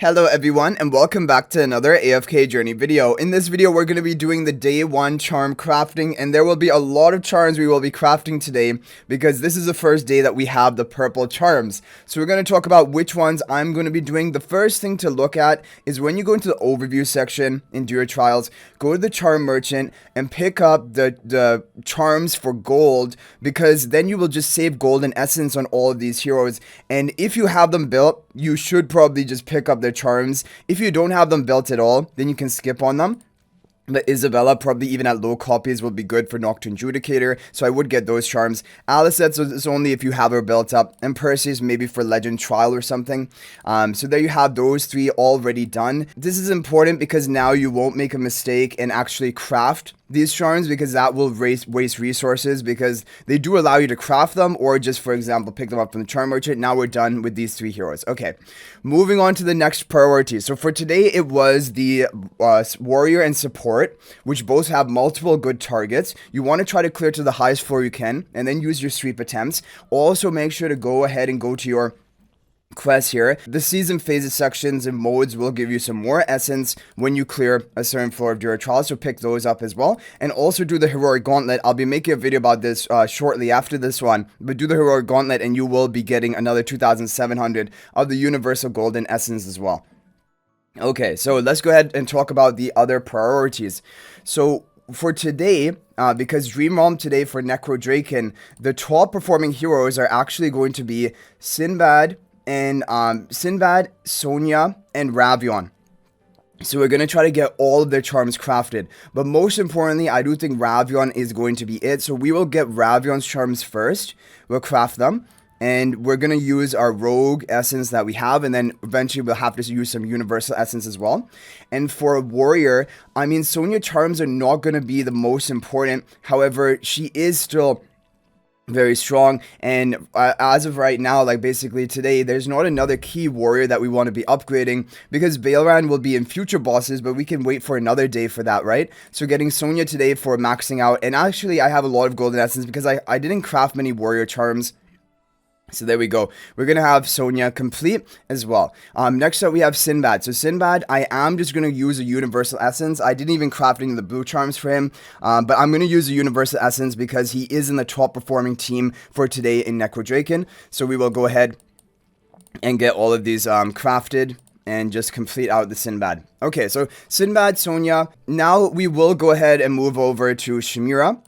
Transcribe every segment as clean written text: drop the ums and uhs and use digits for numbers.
Hello everyone and welcome back to another AFK journey video. In this video we're going to be doing the day 1 charm crafting, and there will be a lot of charms we will be crafting today because this is the first day that we have the purple charms. So we're going to talk about which ones I'm going to be doing. The first thing to look at is when you go into the overview section in Do Your Trials, go to the charm merchant and pick up the charms for gold, because then you will just save golden essence on all of these heroes. And if you have them built, you should probably just pick up their charms. If you don't have them built at all, then you can skip on them. But Isabella, probably even at low copies, will be good for Nocturne Judicator, so I would get those charms. Alicet is only if you have her built up, and Perseus maybe for Legend Trial or something. So there you have those 3 already done. This is important because now you won't make a mistake and actually craft these charms, because that will waste resources, because they do allow you to craft them or just, for example, pick them up from the charm merchant. Now we're done with these 3 heroes. Okay, moving on to the next priority. So for today it was the warrior and support, which both have multiple good targets. You want to try to clear to the highest floor you can and then use your sweep attempts. Also make sure to go ahead and go to your quests here. The season phases sections and modes will give you some more essence when you clear a certain floor of your trial, so pick those up as well. And also do the heroic gauntlet. I'll be making a video about this shortly after this one, but do the heroic gauntlet and you will be getting another 2,700 of the universal golden essence as well. Okay, so let's go ahead and talk about the other priorities. So for today, because Dream Realm today for Necro Draken, the top performing heroes are actually going to be Sinbad, Sonya, and Ravion. So we're going to try to get all of their charms crafted. But most importantly, I do think Ravion is going to be it. So we will get Ravion's charms first. We'll craft them. And we're going to use our rogue essence that we have. And then eventually we'll have to use some universal essence as well. And for a warrior, I mean, Sonya charms are not going to be the most important. However, she is still very strong, and as of right now, like basically today, there's not another key warrior that we want to be upgrading, because Baelran will be in future bosses, but we can wait for another day for that, right? So getting Sonya today for maxing out. And actually I have a lot of golden essence because I didn't craft many warrior charms. So there we go. We're going to have Sonya complete as well. Next up we have Sinbad. So Sinbad, I am just going to use a universal essence. I didn't even craft any of the blue charms for him. But I'm going to use a universal essence because he is in the top performing team for today in Necro Draken. So we will go ahead and get all of these crafted and just complete out the Sinbad. Okay, so Sinbad, Sonya. Now we will go ahead and move over to Shamira,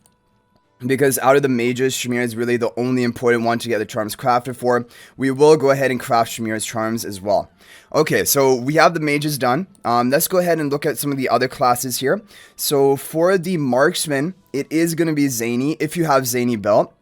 because out of the mages, Shamira is really the only important one to get the charms crafted for. We will go ahead and craft Shamira's charms as well. Okay, so we have the mages done. Let's go ahead and look at some of the other classes here. So for the marksman, it is going to be Zany. If you have Zany belt,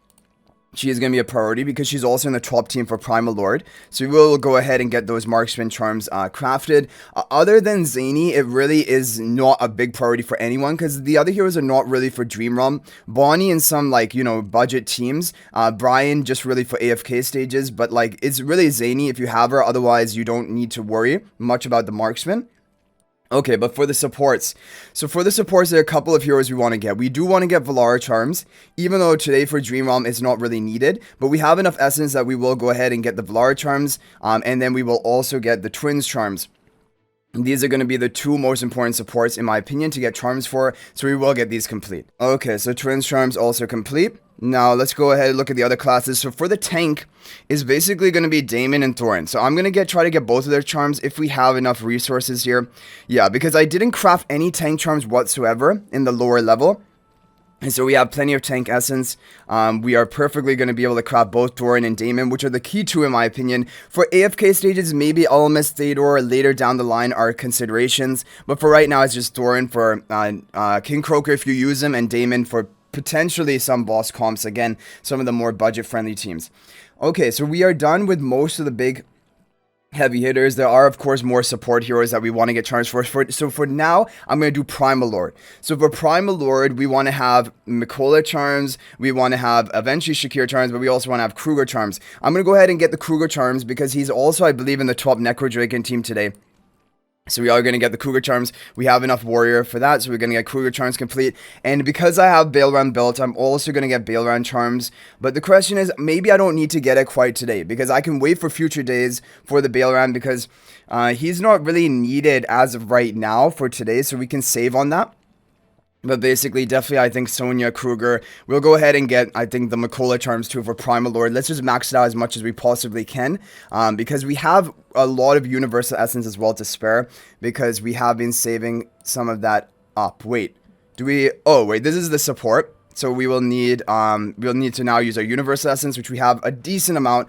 she is going to be a priority because she's also in the top team for Primal Lord. So we will go ahead and get those Marksman Charms crafted. Other than Zany, it really is not a big priority for anyone because the other heroes are not really for Dream Realm. Bonnie and some, like, you know, budget teams. Brian just really for AFK stages. But, like, it's really Zany if you have her. Otherwise, you don't need to worry much about the Marksman. Okay, but for the supports. So for the supports, there are a couple of heroes we want to get. We do want to get Valara Charms, even though today for Dream Realm it's not really needed. But we have enough essence that we will go ahead and get the Valara Charms. And then we will also get the Twins Charms. These are going to be the 2 most important supports, in my opinion, to get charms for. So we will get these complete. Okay, so Twins Charms also complete. Now, let's go ahead and look at the other classes. So for the tank, is basically going to be Damon and Thorin. So I'm going to try to get both of their charms if we have enough resources here. Yeah, because I didn't craft any tank charms whatsoever in the lower level. And so we have plenty of tank essence. We are perfectly going to be able to craft both Thorin and Damon, which are the key 2 in my opinion. For AFK stages, maybe Alamus, Theodore later down the line are considerations. But for right now, it's just Thorin for King Croker if you use him, and Damon for potentially some boss comps. Again, some of the more budget-friendly teams. Okay, so we are done with most of the big heavy hitters. There are, of course, more support heroes that we want to get charms for. So for now, I'm going to do Primal Lord. So for Primal Lord, we want to have Mikola Charms. We want to have eventually Shakir Charms, but we also want to have Kruger Charms. I'm going to go ahead and get the Kruger Charms because he's also, I believe, in the top Necro Draken team today. So we are going to get the Cougar Charms. We have enough Warrior for that, so we're going to get Cougar Charms complete. And because I have Baleran built, I'm also going to get Baleran Charms. But the question is, maybe I don't need to get it quite today, because I can wait for future days for the Baleran, because he's not really needed as of right now for today, so we can save on that. But basically, definitely, I think Sonya, Kruger, we'll go ahead and get, I think, the Makola Charms too for Primal Lord. Let's just max it out as much as we possibly can, because we have a lot of Universal Essence as well to spare, because we have been saving some of that up. Wait, do we, oh, wait, this is the support. So we will need, we'll need to now use our Universal Essence, which we have a decent amount,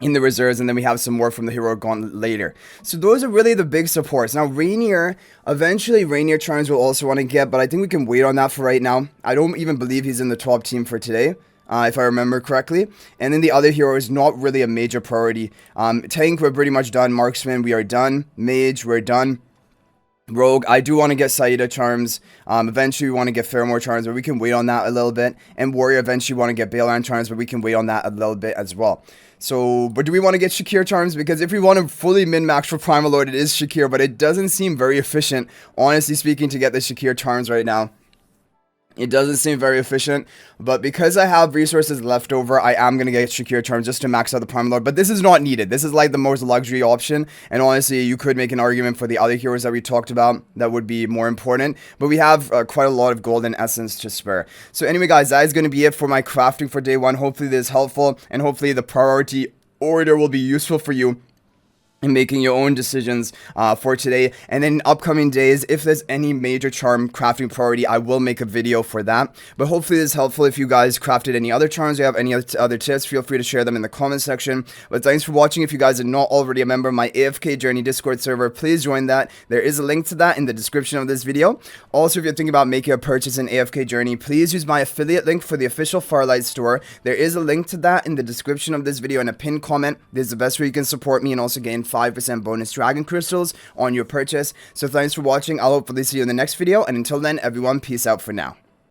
in the reserves, and then we have some more from the Hero Gauntlet later. So those are really the big supports. Now Rainier, eventually Rainier Charms will also want to get, but I think we can wait on that for right now. I don't even believe he's in the top team for today, if I remember correctly. And then the other hero is not really a major priority. Tank, we're pretty much done. Marksman, we are done. Mage, we're done. Rogue, I do want to get Saida Charms. Eventually we want to get Pheromore Charms, but we can wait on that a little bit. And Warrior, eventually want to get Baleran Charms, but we can wait on that a little bit as well. So, but do we want to get Shakir Charms? Because if we want to fully min-max for Primal Lord, it is Shakir, but it doesn't seem very efficient, honestly speaking, to get the Shakir Charms right now. It doesn't seem very efficient, but because I have resources left over, I am going to get Shakir Charms just to max out the Primal Lord. But this is not needed. This is like the most luxury option, and honestly, you could make an argument for the other heroes that we talked about that would be more important. But we have quite a lot of golden essence to spare. So anyway, guys, that is going to be it for my crafting for day one. Hopefully this is helpful, and hopefully the priority order will be useful for you and making your own decisions for today. And then in upcoming days, if there's any major charm crafting priority, I will make a video for that. But hopefully this is helpful. If you guys crafted any other charms or have any other tips, feel free to share them in the comment section. But thanks for watching. If you guys are not already a member of my AFK Journey Discord server, please join that. There is a link to that in the description of this video. Also, if you're thinking about making a purchase in AFK Journey, please use my affiliate link for the official Farlight store. There is a link to that in the description of this video in a pinned comment. This is the best way you can support me and also gain 5% bonus dragon crystals on your purchase. So thanks for watching. I'll hopefully see you in the next video, and until then, everyone, peace out for now.